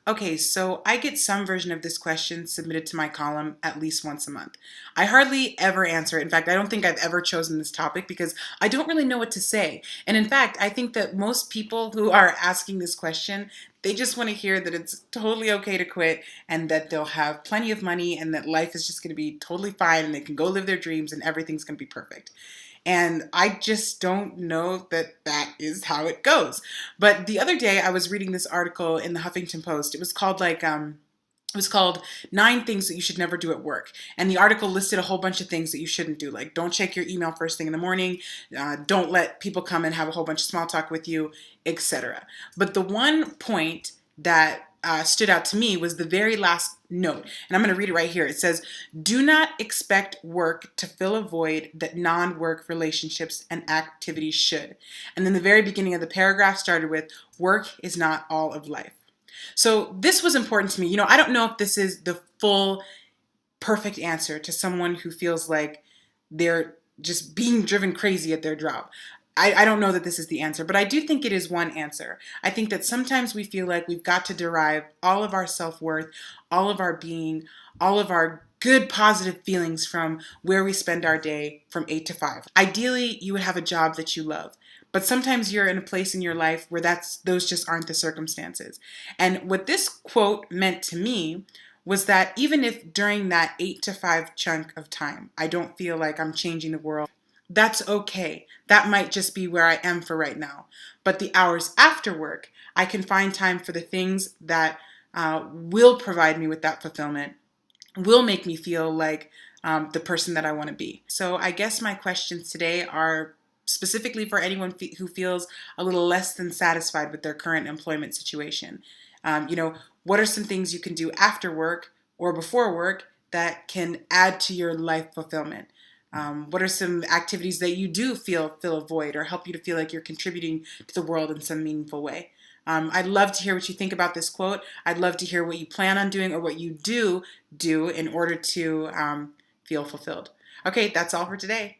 Okay, so I get some version of this question submitted to my column at least once a month. I hardly ever answer it. In fact, I don't think I've ever chosen this topic because I don't really know what to say. And in fact, I think that most people who are asking this question, they just want to hear that it's totally okay to quit and that they'll have plenty of money and that life is just going to be totally fine and they can go live their dreams and everything's going to be perfect. And I just don't know that that is how it goes. But the other day I was reading this article in the Huffington Post. It was called it was called Nine Things That You Should Never Do at Work. And the article listed a whole bunch of things that you shouldn't do, like don't check your email first thing in the morning, don't let people come and have a whole bunch of small talk with you, etc. But the one point that stood out to me was the very last note. And I'm going to read it right here. It says, do not expect work to fill a void that non-work relationships and activities should. And then the very beginning of the paragraph started with, work is not all of life. So this was important to me. I don't know if this is the full perfect answer to someone who feels like they're just being driven crazy at their job. I don't know that this is the answer, but I do think it is one answer. I think that sometimes we feel like we've got to derive all of our self-worth, all of our being, all of our good positive feelings from where we spend our day from 8 to 5. Ideally, you would have a job that you love. But sometimes you're in a place in your life where those just aren't the circumstances. And what this quote meant to me was that even if during that 8 to 5 chunk of time, I don't feel like I'm changing the world, that's okay. That might just be where I am for right now. But the hours after work, I can find time for the things that will provide me with that fulfillment, will make me feel like the person that I want to be. So I guess my questions today are specifically for anyone who feels a little less than satisfied with their current employment situation. What are some things you can do after work or before work that can add to your life fulfillment? What are some activities that you do fill a void or help you to feel like you're contributing to the world in some meaningful way? I'd love to hear what you think about this quote. I'd love to hear what you plan on doing or what you do in order to feel fulfilled. Okay, that's all for today.